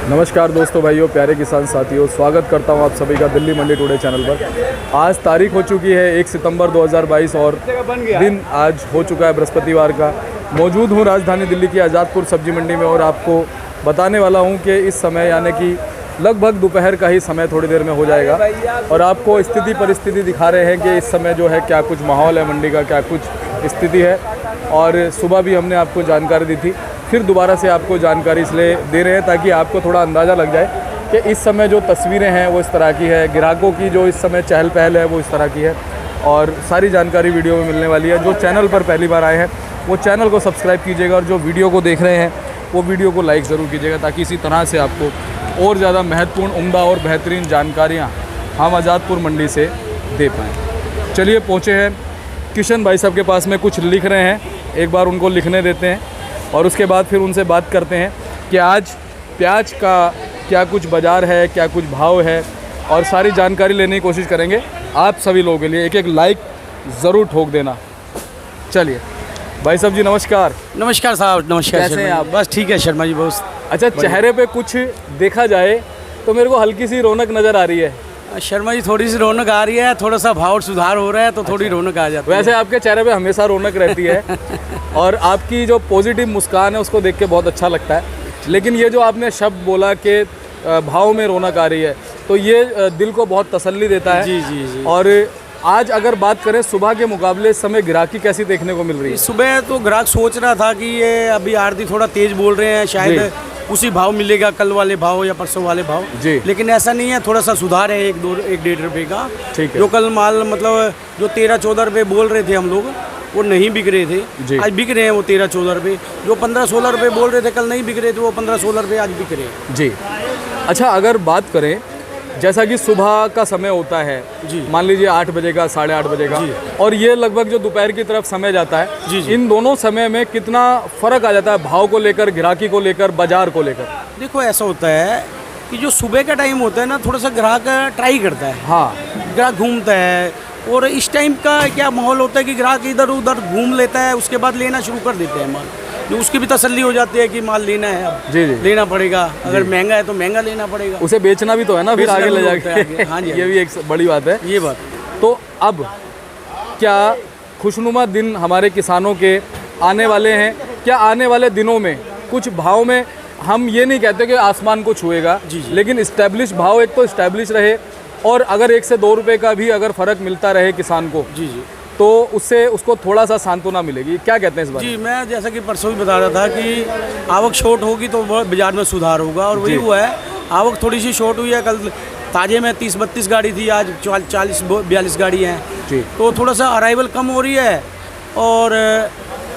नमस्कार दोस्तों, भाइयों, प्यारे किसान साथियों, स्वागत करता हूं आप सभी का दिल्ली मंडी टुडे चैनल पर। आज तारीख हो चुकी है 1 सितंबर 2022 और दिन आज हो चुका है बृहस्पतिवार का। मौजूद हूं राजधानी दिल्ली की आज़ादपुर सब्जी मंडी में और आपको बताने वाला हूं कि इस समय यानी कि लगभग दोपहर का ही समय थोड़ी देर में हो जाएगा और आपको स्थिति परिस्थिति दिखा रहे हैं कि इस समय जो है क्या कुछ माहौल है मंडी का, क्या कुछ स्थिति है। और सुबह भी हमने आपको जानकारी दी थी, फिर दोबारा से आपको जानकारी इसलिए दे रहे हैं ताकि आपको थोड़ा अंदाज़ा लग जाए कि इस समय जो तस्वीरें हैं वो इस तरह की है, ग्राहकों की जो इस समय चहल पहल है वो इस तरह की है और सारी जानकारी वीडियो में मिलने वाली है। जो चैनल पर पहली बार आए हैं वो चैनल को सब्सक्राइब कीजिएगा और जो वीडियो को देख रहे हैं वो वीडियो को लाइक ज़रूर कीजिएगा ताकि इसी तरह से आपको और ज़्यादा महत्वपूर्ण, उम्दा और बेहतरीन जानकारियाँ हम आज़ादपुर मंडी से दे पाएँ। चलिए पहुँचे हैं किशन भाई साहब के पास में, कुछ लिख रहे हैं, एक बार उनको लिखने देते हैं और उसके बाद फिर उनसे बात करते हैं कि आज प्याज का क्या कुछ बाज़ार है, क्या कुछ भाव है और सारी जानकारी लेने की कोशिश करेंगे आप सभी लोगों के लिए। एक एक लाइक ज़रूर ठोक देना। चलिए भाई साहब जी, नमस्कार। नमस्कार साहब, नमस्कार। कैसे हैं आप? बस ठीक है शर्मा जी, बहुत अच्छा, चेहरे पे कुछ देखा जाए तो मेरे को हल्की सी रौनक नज़र आ रही है। शर्मा जी, थोड़ी सी रौनक आ रही है, थोड़ा सा भाव सुधार हो रहा है तो थोड़ी रौनक आ जाती है। वैसे आपके चेहरे पे हमेशा रौनक रहती है और आपकी जो पॉजिटिव मुस्कान है उसको देख के बहुत अच्छा लगता है। लेकिन ये जो आपने शब्द बोला कि भाव में रौनक आ रही है, तो ये दिल को बहुत तसल्ली देता है। जी जी जी। और आज अगर बात करें सुबह के मुकाबले इस समय ग्राहकी कैसी देखने को मिल रही है? सुबह तो ग्राहक सोच रहा था कि ये अभी आरती थोड़ा तेज बोल रहे हैं, शायद उसी भाव मिलेगा, कल वाले भाव या परसों वाले भाव जी। लेकिन ऐसा नहीं है, थोड़ा सा सुधार है, 1-1.5 रुपये का। ठीक है। जो कल माल मतलब जो 13-14 रुपये बोल रहे थे हम लोग, वो नहीं बिक रहे थे, आज बिक रहे हैं वो 13-14 रुपये। जो 15-16 रुपये बोल रहे थे कल नहीं बिक रहे थे, वो 15-16 रुपये आज बिक रहे हैं। जी। अच्छा, अगर बात करें जैसा कि सुबह का समय होता है, मान लीजिए 8 बजे का, 8:30 बजे का, और ये लगभग जो दोपहर की तरफ समय जाता है, इन दोनों समय में कितना फ़र्क आ जाता है भाव को लेकर, ग्राहकी को लेकर, बाजार को लेकर? देखो, ऐसा होता है कि जो सुबह का टाइम होता है ना, थोड़ा सा ग्राहक ट्राई करता है। हाँ, ग्राहक घूमता है और इस टाइम का क्या माहौल होता है कि ग्राहक इधर उधर घूम लेता है, उसके बाद लेना शुरू कर देते हैं माल। जो उसकी भी तसल्ली हो जाती है कि माल लेना है, अब जी लेना पड़ेगा, अगर महंगा है तो महंगा लेना पड़ेगा, उसे बेचना भी तो है ना, फिर आगे ले जाके। हाँ जी, ये भी एक बड़ी बात है। ये बात तो अब क्या खुशनुमा दिन हमारे किसानों के आने वाले हैं? क्या आने वाले दिनों में कुछ भाव में, हम ये नहीं कहते कि आसमान को छुएगा, लेकिन इस्टेब्लिश भाव एक तो इस्टेब्लिश रहे और अगर 1 से 2 रुपये का भी अगर फ़र्क मिलता रहे किसान को, तो उससे उसको थोड़ा सा सांत्वना मिलेगी। क्या कहते हैं इस बार? जी, मैं जैसा कि परसों भी बता रहा था कि आवक शॉर्ट होगी तो बाजार में सुधार होगा और वही हुआ है। आवक थोड़ी सी शॉर्ट हुई है, कल ताजे में 30-32 गाड़ी थी, आज 40-42 गाड़ी हैं जी। तो थोड़ा सा अराइवल कम हो रही है और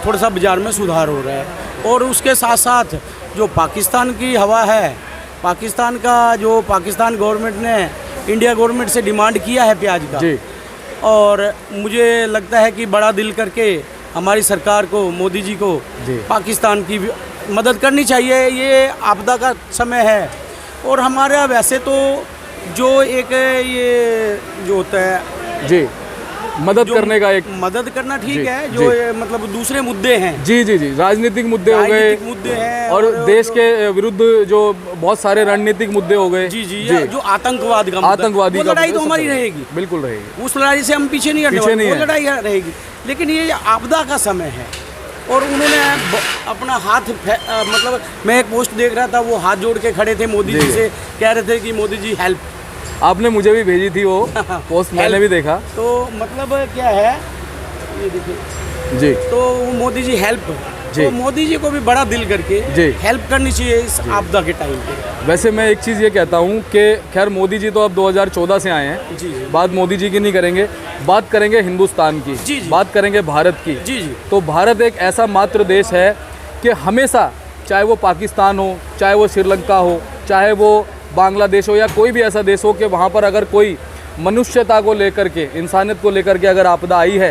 थोड़ा सा बाजार में सुधार हो रहा है। और उसके साथ साथ जो पाकिस्तान की हवा है, पाकिस्तान का जो पाकिस्तान गवर्नमेंट ने इंडिया गवर्नमेंट से डिमांड किया है प्याज का जी। और मुझे लगता है कि बड़ा दिल करके हमारी सरकार को, मोदी जी को पाकिस्तान की मदद करनी चाहिए। ये आपदा का समय है और हमारा वैसे तो जो एक ये जो होता है जी, मदद करने का, एक मदद करना ठीक है, जो मतलब दूसरे मुद्दे हैं जी जी जी, राजनीतिक मुद्दे हो गए, मुद्दे हैं और देश के विरुद्ध जो बहुत सारे रणनीतिक मुद्दे हो गए जी जी, जो आतंकवादी का लड़ाई तो हमारी रहेगी, बिल्कुल रहेगी। उस लड़ाई से हम पीछे नहीं हटने वाले, वो लड़ाई रहेगी। लेकिन ये आपदा का समय है और उन्होंने अपना हाथ मतलब मैं एक पोस्ट देख रहा था, वो हाथ जोड़ के खड़े थे मोदी जी से, कह रहे थे कि मोदी जी हेल्प। आपने मुझे भी भेजी थी वो पोस्ट, मैंने भी देखा। तो मतलब क्या है ये देखिए जी, तो मोदी जी हेल्प जी, तो मोदी जी को भी बड़ा दिल करके जी हेल्प करनी चाहिए इस आपदा के टाइम पे। वैसे मैं एक चीज़ ये कहता हूँ कि खैर मोदी जी तो अब 2014 से आए हैं जी, बात मोदी जी की नहीं करेंगे, बात करेंगे हिंदुस्तान की जी, बात करेंगे भारत की जी। तो भारत एक ऐसा मात्र देश है कि हमेशा, चाहे वो पाकिस्तान हो, चाहे वो श्रीलंका हो, चाहे वो बांग्लादेश हो या कोई भी ऐसा देश हो कि वहाँ पर अगर कोई मनुष्यता को लेकर के, इंसानियत को लेकर के अगर आपदा आई है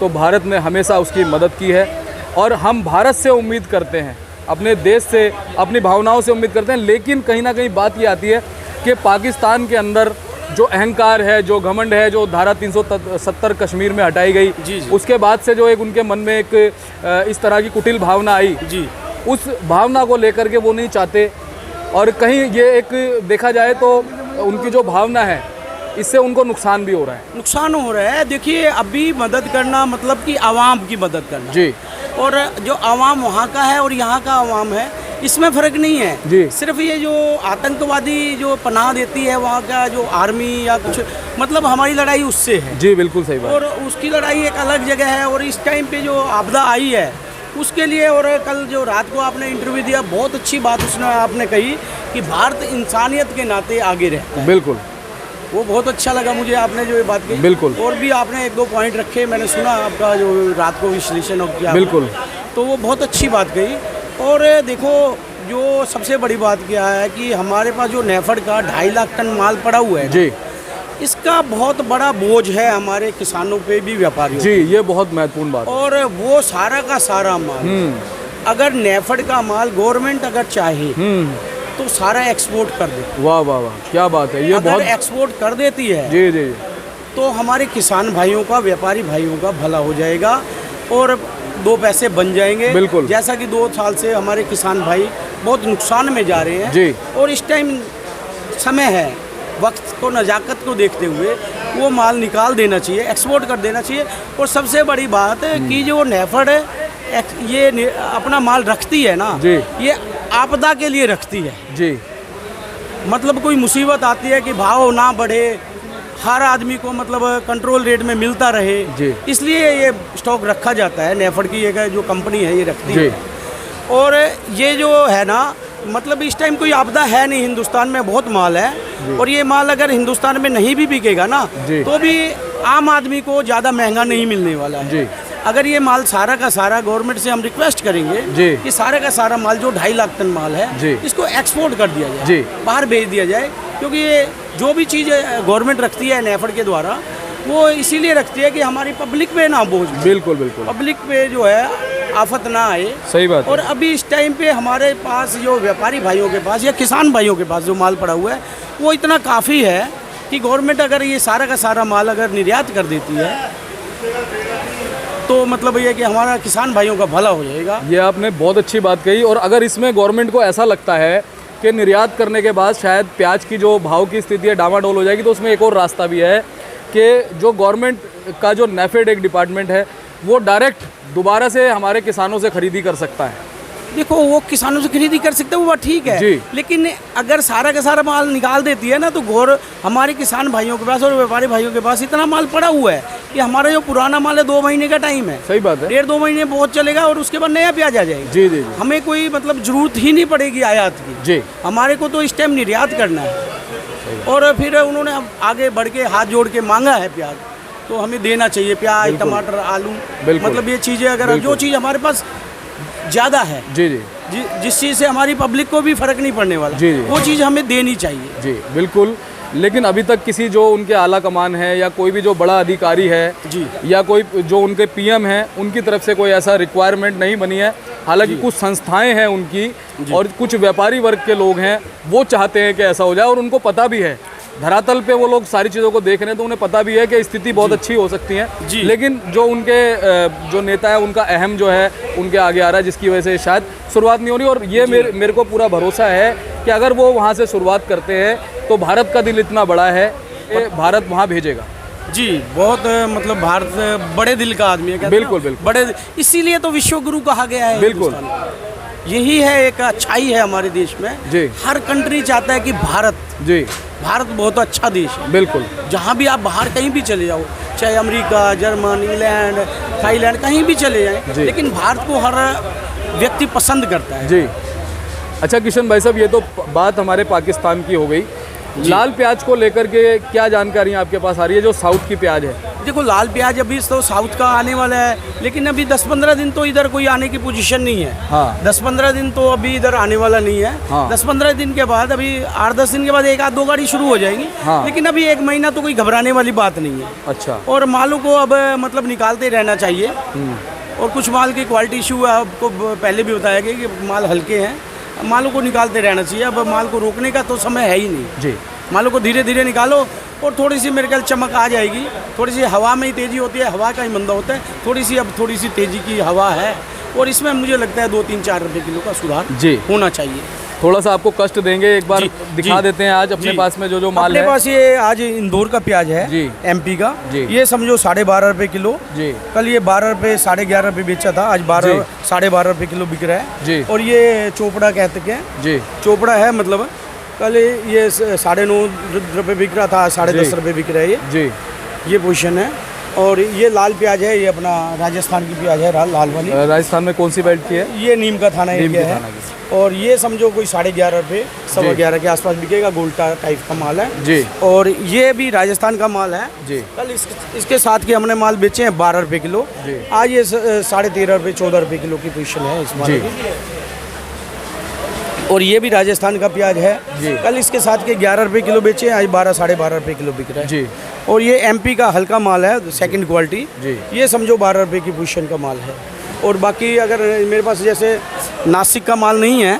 तो भारत ने हमेशा उसकी मदद की है। और हम भारत से उम्मीद करते हैं, अपने देश से, अपनी भावनाओं से उम्मीद करते हैं। लेकिन कहीं ना कहीं बात ये आती है कि पाकिस्तान के अंदर जो अहंकार है, जो घमंड है, जो धारा 370 कश्मीर में हटाई गई जी, उसके बाद से जो एक उनके मन में एक इस तरह की कुटिल भावना आई जी, उस भावना को लेकर के वो नहीं चाहते और कहीं ये एक देखा जाए तो उनकी जो भावना है इससे उनको नुकसान भी हो रहा है। नुकसान हो रहा है। देखिए अभी मदद करना मतलब कि आवाम की मदद करना जी। और जो आवाम वहाँ का है और यहाँ का आवाम है इसमें फ़र्क नहीं है जी। सिर्फ ये जो आतंकवादी जो पनाह देती है वहाँ का जो आर्मी या कुछ मतलब हमारी लड़ाई उससे है। जी बिल्कुल सही बात। और उसकी लड़ाई एक अलग जगह है और इस टाइम पे जो आपदा आई है उसके लिए। और कल जो रात को आपने इंटरव्यू दिया बहुत अच्छी बात उसने आपने कही कि भारत इंसानियत के नाते आगे रहता है। बिल्कुल, वो बहुत अच्छा लगा मुझे आपने जो ये बात कही। बिल्कुल। और भी आपने एक दो पॉइंट रखे, मैंने सुना आपका जो रात को विश्लेषण हो किया। बिल्कुल। तो वो बहुत अच्छी बात कही। और देखो जो सबसे बड़ी बात क्या है कि हमारे पास जो नेफेड का 2.5 लाख टन माल पड़ा हुआ है जी, इसका बहुत बड़ा बोझ है हमारे किसानों पे भी, व्यापारियों जी, ये बहुत महत्वपूर्ण बात है। और वो सारा का सारा माल अगर नेफेड का माल गवर्नमेंट अगर चाहे तो सारा एक्सपोर्ट कर दे। वाह वाह वाह, क्या बात है, ये अगर बहुत एक्सपोर्ट कर देती है जी जी तो हमारे किसान भाइयों का, व्यापारी भाइयों का भला हो जाएगा और 2 पैसे बन जाएंगे। बिल्कुल। जैसा कि 2 साल से हमारे किसान भाई बहुत नुकसान में जा रहे हैं जी। और इस टाइम समय है, वक्त को, नज़ाकत को देखते हुए वो माल निकाल देना चाहिए, एक्सपोर्ट कर देना चाहिए। और सबसे बड़ी बात है कि जो नेफेड है ये अपना माल रखती है ना जी। ये आपदा के लिए रखती है। जी। मतलब कोई मुसीबत आती है कि भाव ना बढ़े, हर आदमी को मतलब कंट्रोल रेट में मिलता रहे, जी। इसलिए ये स्टॉक रखा जाता है। नेफेड की एक जो कंपनी है ये रखती जी। है। और ये जो है ना मतलब इस टाइम कोई आपदा है नहीं, हिंदुस्तान में बहुत माल है और ये माल अगर हिंदुस्तान में नहीं भी बिकेगा ना जी। तो भी आम आदमी को ज़्यादा महंगा नहीं मिलने वाला है। जी। अगर ये माल सारा का सारा गवर्नमेंट से हम रिक्वेस्ट करेंगे जी। कि सारा का सारा माल जो 2.5 लाख टन माल है जी। इसको एक्सपोर्ट कर दिया जाए, जी। बाहर भेज दिया जाए। क्योंकि ये जो भी चीज़ गवर्नमेंट रखती है नेफेड के द्वारा वो इसीलिए रखती है कि हमारी पब्लिक पे ना बोझ, बिल्कुल बिल्कुल, पब्लिक पे जो है आफत ना आए। सही बात है। और अभी इस टाइम पे हमारे पास जो व्यापारी भाइयों के पास या किसान भाइयों के पास जो माल पड़ा हुआ है वो इतना काफ़ी है कि गवर्नमेंट अगर ये सारा का सारा माल अगर निर्यात कर देती है तो मतलब ये कि हमारा किसान भाइयों का भला हो जाएगा। ये आपने बहुत अच्छी बात कही। और अगर इसमें गवर्नमेंट को ऐसा लगता है कि निर्यात करने के बाद शायद प्याज की जो भाव की स्थिति है डामाडोल हो जाएगी, तो उसमें एक और रास्ता भी है कि जो गवर्नमेंट का जो नेफेड एक डिपार्टमेंट है वो डायरेक्ट दोबारा से हमारे किसानों से खरीदी कर सकता है। देखो वो किसानों से खरीदी कर सकते हैं, वो बात ठीक है। जी। लेकिन अगर सारा का सारा माल निकाल देती है ना तो हमारे किसान भाइयों के पास और व्यापारी भाइयों के पास इतना माल पड़ा हुआ है कि हमारा जो पुराना माल है 2 महीने का टाइम है। सही बात है। 1.5-2 महीने बहुत चलेगा और उसके बाद नया प्याज आ जाएगा। जी जी जी। हमें कोई मतलब जरूरत ही नहीं पड़ेगी आयात की। जी। हमारे को तो इस टाइम निर्यात करना है। और फिर उन्होंने अब आगे बढ़ के हाथ जोड़ के मांगा है प्याज, तो हमें देना चाहिए। प्याज, टमाटर, आलू, मतलब ये चीज़ें अगर जो चीज़ हमारे पास ज़्यादा है जी जी जिस चीज़ से हमारी पब्लिक को भी फर्क नहीं पड़ने वाला, जी, जी। वो चीज़ हमें देनी चाहिए। जी बिल्कुल। लेकिन अभी तक किसी जो उनके आला कमान है या कोई भी जो बड़ा अधिकारी है जी। या कोई जो उनके पीएम हैं उनकी तरफ से कोई ऐसा रिक्वायरमेंट नहीं बनी है। हालांकि कुछ संस्थाएं हैं उनकी और कुछ व्यापारी वर्ग के लोग हैं वो चाहते हैं कि ऐसा हो जाए और उनको पता भी है, धरातल पे वो लोग सारी चीज़ों को देख रहे हैं तो उन्हें पता भी है कि स्थिति बहुत अच्छी हो सकती है। लेकिन जो उनके जो नेता है उनका अहम जो है उनके आगे आ रहा है, जिसकी वजह से शायद शुरुआत नहीं हो रही। और ये मेरे को पूरा भरोसा है कि अगर वो वहाँ से शुरुआत करते हैं तो भारत का दिल इतना बड़ा है कि भारत वहाँ भेजेगा। जी, बहुत मतलब भारत बड़े दिल का आदमी है। कहते हैं ना, बिल्कुल बिल्कुल, बड़े, इसीलिए तो विश्व गुरु कहा गया है। बिल्कुल। यही है एक अच्छाई है हमारे देश में। जी। हर कंट्री चाहता है कि भारत बहुत अच्छा देश है। बिल्कुल। जहाँ भी आप बाहर कहीं भी चले जाओ, चाहे अमेरिका, जर्मन, इंग्लैंड, थाईलैंड, कहीं भी चले जाएं, लेकिन भारत को हर व्यक्ति पसंद करता है। जी। अच्छा किशन भाई साहब, ये तो बात हमारे पाकिस्तान की हो गई। लाल प्याज को लेकर के क्या जानकारियाँ आपके पास आ रही है, जो साउथ की प्याज है? देखो लाल प्याज अभी तो साउथ का आने वाला है, लेकिन अभी 10-15 दिन तो इधर कोई आने की पोजीशन नहीं है। हाँ। 10-15 दिन तो अभी इधर आने वाला नहीं है। हाँ। 10-15 दिन के बाद, अभी 8-10 दिन के बाद 1-2 गाड़ी शुरू हो जाएंगी। हाँ। लेकिन अभी 1 महीना तो कोई घबराने वाली बात नहीं है। अच्छा। और मालों को अब मतलब निकालते रहना चाहिए। और कुछ माल की क्वालिटी इशू है, आपको पहले भी बताया गया कि माल हल्के हैं, मालों को निकालते रहना चाहिए। अब माल को रोकने का तो समय है ही नहीं जी। मालों को धीरे धीरे निकालो और थोड़ी सी मेरे ख्याल चमक आ जाएगी। थोड़ी सी हवा में ही तेज़ी होती है, हवा का ही मंदा होता है। थोड़ी सी तेज़ी की हवा है और इसमें मुझे लगता है 2-3-4 रुपये किलो का सुधार जी होना चाहिए। थोड़ा सा आपको कष्ट देंगे, एक बार जी, दिखा जी, देते हैं आज अपने जी। पास में जो माल अपने है। पास ये आज इंदौर का प्याज है जी। MP का, जी। ये समझो 12.5 रुपये किलो। जी कल ये 12 रुपये 11.5 रुपये बेचा था, आज 12 जी। 12.5 रुपये किलो बिक रहा है। जी और ये चोपड़ा कहते हैं, जी चोपड़ा है मतलब, कल ये 9.5 रुपये बिक रहा था, 10.5 जी। रुपये बिक रहा है जी ये पोजीशन है। और ये लाल प्याज है, ये अपना राजस्थान की प्याज है, लाल वाली। राजस्थान में कौन सी बेल्ट की है? ये नीम का थाना नीम एरिया की है। थाना की। और ये समझो कोई 11.5 रुपये 11.25 के आसपास बिकेगा, गोल्टा टाइप का माल है। जी और ये भी राजस्थान का माल है। जी कल इसके साथ के हमने माल बेचे हैं 12 रुपये किलो। जी। आज ये 13.5 रुपये 14 रुपये किलो की पोजीशन है इस माल जी। की। और ये भी राजस्थान का प्याज है। जी। कल इसके साथ के 11 रुपये किलो बेचे हैं, आज 12-12.5 रुपये किलो बिक रहा है। जी और ये MP का हल्का माल है, सेकंड क्वालिटी। जी। ये समझो 12 रुपये की पोजीशन का माल है। और बाकी अगर मेरे पास जैसे नासिक का माल नहीं है,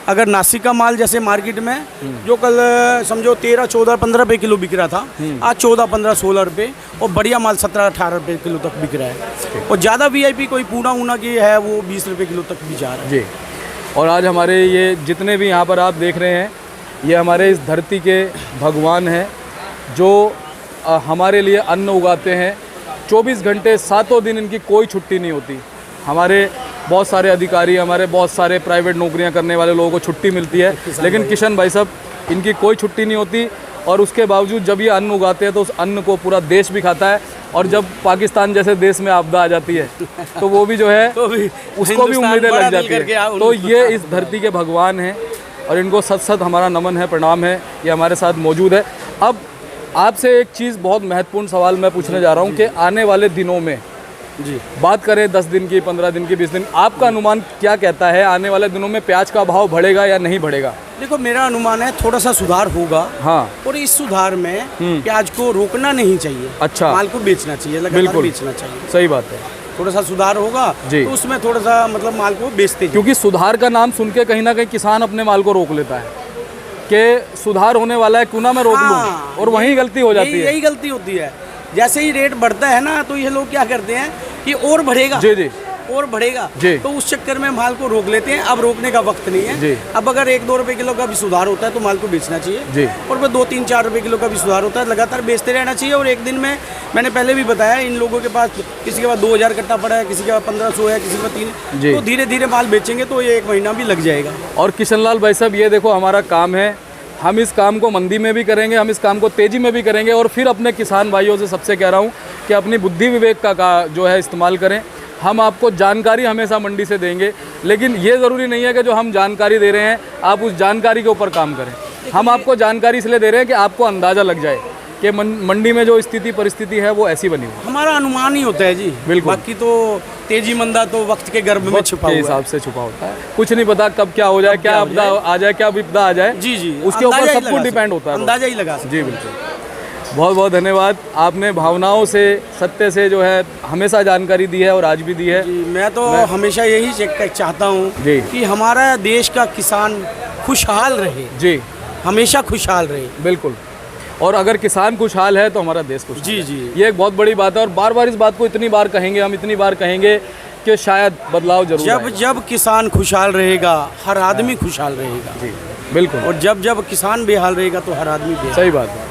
अगर नासिक का माल जैसे मार्केट में जो कल समझो 13, 14, 15 रुपये किलो बिक रहा था, आज 14, 15, 16 रुपये। और बढ़िया माल 17, 18 रुपये किलो तक बिक रहा है। और ज़्यादा VIP कोई पूना ऊना की है वो 20 रुपये किलो तक भी जा रहा है। जी। और आज हमारे ये जितने भी यहाँ पर आप देख रहे हैं, ये हमारे इस धरती के भगवान हैं जो हमारे लिए अन्न उगाते हैं। 24 घंटे 7 दिन इनकी कोई छुट्टी नहीं होती। हमारे बहुत सारे अधिकारी, हमारे बहुत सारे प्राइवेट नौकरियां करने वाले लोगों को छुट्टी मिलती है, लेकिन किशन भाई साहब इनकी कोई छुट्टी नहीं होती। और उसके बावजूद जब ये अन्न उगाते हैं तो उस अन्न को पूरा देश भी खाता है। और जब पाकिस्तान जैसे देश में आपदा आ जाती है तो वो भी जो है तो भी उसको भी उम्मीदें लग जाती है। तो ये इस धरती के भगवान हैं और इनको सत सत हमारा नमन है, प्रणाम है। ये हमारे साथ मौजूद है। अब आपसे एक चीज़, बहुत महत्वपूर्ण सवाल मैं पूछने जा रहा हूँ कि आने वाले दिनों में जी बात करें 10 दिन की, 15 दिन की, 20 दिन, आपका अनुमान क्या कहता है आने वाले दिनों में प्याज का भाव बढ़ेगा या नहीं बढ़ेगा? देखो मेरा अनुमान है थोड़ा सा सुधार होगा। हाँ। और इस सुधार में प्याज को रोकना नहीं चाहिए। अच्छा। माल को बेचना चाहिए, लगातार बिल्कुल बेचना चाहिए। सही बात है। थोड़ा सा सुधार होगा जी। तो उसमें थोड़ा सा मतलब माल को बेचते जाइए। क्योंकि सुधार का नाम सुन के कहीं ना कहीं किसान अपने माल को रोक लेता है कि सुधार होने वाला है, क्यों ना मैं रोक लूं, और वहीं गलती हो जाती है। यही गलती होती है। जैसे ही रेट बढ़ता है ना तो ये लोग क्या करते हैं कि और बढ़ेगा, जी जी और बढ़ेगा, जी। तो उस चक्कर में माल को रोक लेते हैं। अब रोकने का वक्त नहीं है। जी। अब अगर 1-2 रुपये किलो का भी सुधार होता है तो माल को बेचना चाहिए। जी। और फिर 2-3-4 रुपये किलो का भी सुधार होता है, लगातार बेचते रहना चाहिए। और एक दिन में, मैंने पहले भी बताया, इन लोगों के पास किसी के पास 2000 कट्टा पड़ा है, किसी के पास 1500 है, किसी के पास 3, जी। तो धीरे धीरे माल बेचेंगे तो ये 1 महीना भी लग जाएगा। और किशनलाल भाई साहब, ये देखो हमारा काम है, हम इस काम को मंदी में भी करेंगे, हम इस काम को तेज़ी में भी करेंगे। और फिर अपने किसान भाइयों से सबसे कह रहा हूँ कि अपनी बुद्धि विवेक का जो है इस्तेमाल करें। हम आपको जानकारी हमेशा मंडी से देंगे, लेकिन ये ज़रूरी नहीं है कि जो हम जानकारी दे रहे हैं आप उस जानकारी के ऊपर काम करें। हम आपको जानकारी इसलिए दे रहे हैं कि आपको अंदाज़ा लग जाए कि मंडी में जो स्थिति परिस्थिति है वो ऐसी बनी हुई। हमारा अनुमान ही होता है जी, बिल्कुल। बाकी तो तेजी मंदा तो वक्त के गर्भ में छुपा के हुआ हिसाब से छुपा होता है। कुछ नहीं पता कब क्या हो जाए, क्या आपदा आ जाए, क्या विपदा आ जाए। जी जी, उसके ऊपर सब कुछ डिपेंड होता है। अंदाजा ही लगा सकते। जी बिल्कुल। बहुत बहुत धन्यवाद, आपने भावनाओं से, सत्य से जो है हमेशा जानकारी दी है और आज भी दी है। जी, मैं तो हमेशा यही चाहता हूँ जी। कि हमारा देश का किसान खुशहाल रहे, जी हमेशा खुशहाल रहे। बिल्कुल। और अगर किसान खुशहाल है तो हमारा देश खुशहाल जी है। जी। ये एक बहुत बड़ी बात है और बार बार इस बात को इतनी बार कहेंगे, हम इतनी बार कहेंगे कि शायद बदलाव जरूर जब आएगा। जब किसान खुशहाल रहेगा हर आदमी खुशहाल रहेगा। जी बिल्कुल। और जब जब किसान बेहाल रहेगा तो हर आदमी बेहाल। सही बात है।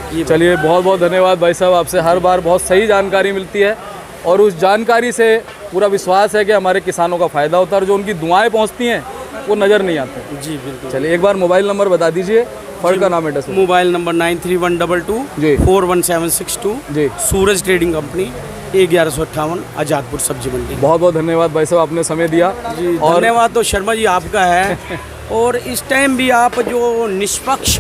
ये चलिए, बहुत बहुत धन्यवाद भाई साहब, आपसे हर बार बहुत सही जानकारी मिलती है और उस जानकारी से पूरा विश्वास है कि हमारे किसानों का फ़ायदा होता है। और जो उनकी दुआएं पहुंचती हैं वो नज़र नहीं आते। जी बिल्कुल। चलिए, एक बार मोबाइल नंबर बता दीजिए, फर्ड का नाम एड्रेस। मोबाइल नंबर 9312 जी 41762। जी। सूरज ट्रेडिंग कंपनी, 1158 आज़ादपुर सब्जी मंडी। बहुत बहुत धन्यवाद भाई साहब, आपने समय दिया। जी, और धन्यवाद तो शर्मा जी आपका है। और इस टाइम भी आप जो निष्पक्ष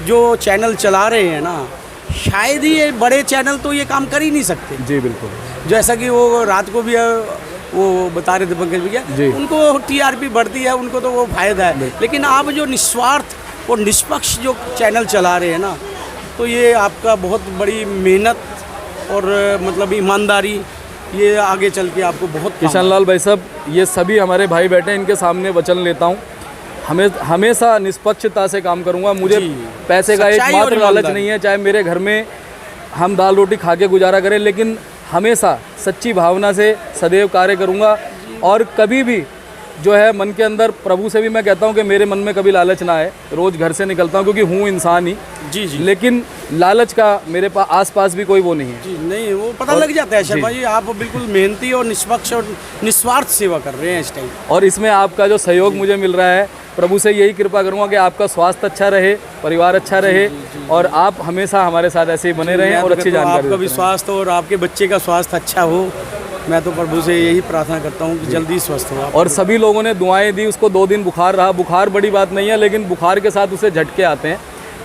जो चैनल चला रहे हैं ना, शायद ही ये बड़े चैनल तो ये काम कर ही नहीं सकते। जी बिल्कुल। जैसा कि वो रात को भी वो बता रहे थे पंकज जी। भैया, उनको TRP बढ़ती है, उनको तो वो फायदा है। लेकिन आप जो निस्वार्थ और निष्पक्ष जो चैनल चला रहे हैं ना, तो ये आपका बहुत बड़ी मेहनत और मतलब ईमानदारी, ये आगे चल के आपको बहुत काम किशनलाल भाई साहब, ये सभी हमारे भाई बैठे हैं, इनके सामने वचन लेता हूँ, हमेशा निष्पक्षता से काम करूँगा। मुझे जी। पैसे का सच्चाई और एकमात्र लालच ईमानदारी। नहीं है, चाहे मेरे घर में हम दाल रोटी खा के गुजारा करें, लेकिन हमेशा सच्ची भावना से सदैव कार्य करूँगा। और कभी भी जो है मन के अंदर, प्रभु से भी मैं कहता हूँ कि मेरे मन में कभी लालच ना आए। रोज़ घर से निकलता हूँ क्योंकि हूँ इंसान ही, जी जी लेकिन लालच का मेरे पास आस-पास भी कोई वो नहीं है। जी, नहीं वो पता लग जाता है शर्मा जी, आप बिल्कुल मेहनती और निष्पक्ष और निस्वार्थ सेवा कर रहे हैं इस टाइम। और इसमें आपका जो सहयोग मुझे मिल रहा है, प्रभु से यही कृपा करूँगा कि आपका स्वास्थ्य अच्छा रहे, परिवार अच्छा रहे और आप हमेशा हमारे साथ ऐसे ही बने रहें और अच्छी जानकारी आपका भी स्वास्थ्य और आपके बच्चे का स्वास्थ्य अच्छा हो, मैं तो प्रभु से यही प्रार्थना करता हूँ कि जल्दी स्वस्थ हो आप। और सभी लोगों ने दुआएं दी, उसको 2 दिन बुखार रहा। बुखार बड़ी बात नहीं है, लेकिन बुखार के साथ उसे झटके आते हैं।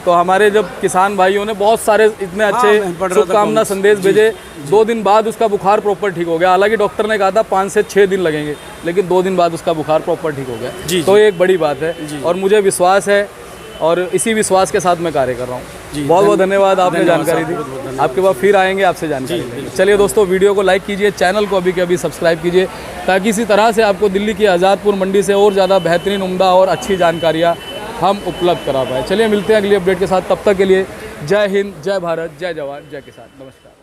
तो हमारे जब किसान भाइयों ने बहुत सारे इतने अच्छे शुभकामना संदेश भेजे, 2 दिन बाद उसका बुखार प्रॉपर ठीक हो गया। हालांकि डॉक्टर ने कहा था 5 से 6 दिन लगेंगे, लेकिन 2 दिन बाद उसका बुखार प्रॉपर ठीक हो गया। तो ये एक बड़ी बात है और मुझे विश्वास है और इसी विश्वास के साथ मैं कार्य कर रहा हूँ। बहुत बहुत धन्यवाद, आपने जानकारी दी। आपके पास फिर आएंगे, आपसे जानकारी लेंगे। चलिए दोस्तों, वीडियो को लाइक कीजिए, चैनल को अभी के अभी सब्सक्राइब कीजिए, ताकि इसी तरह से आपको दिल्ली की आज़ादपुर मंडी से और ज़्यादा बेहतरीन, उम्दा और अच्छी जानकारियाँ हम उपलब्ध करा पाए। चलिए मिलते हैं अगली अपडेट के साथ, तब तक के लिए जय हिंद, जय भारत, जय जवान, जय किसान। नमस्कार।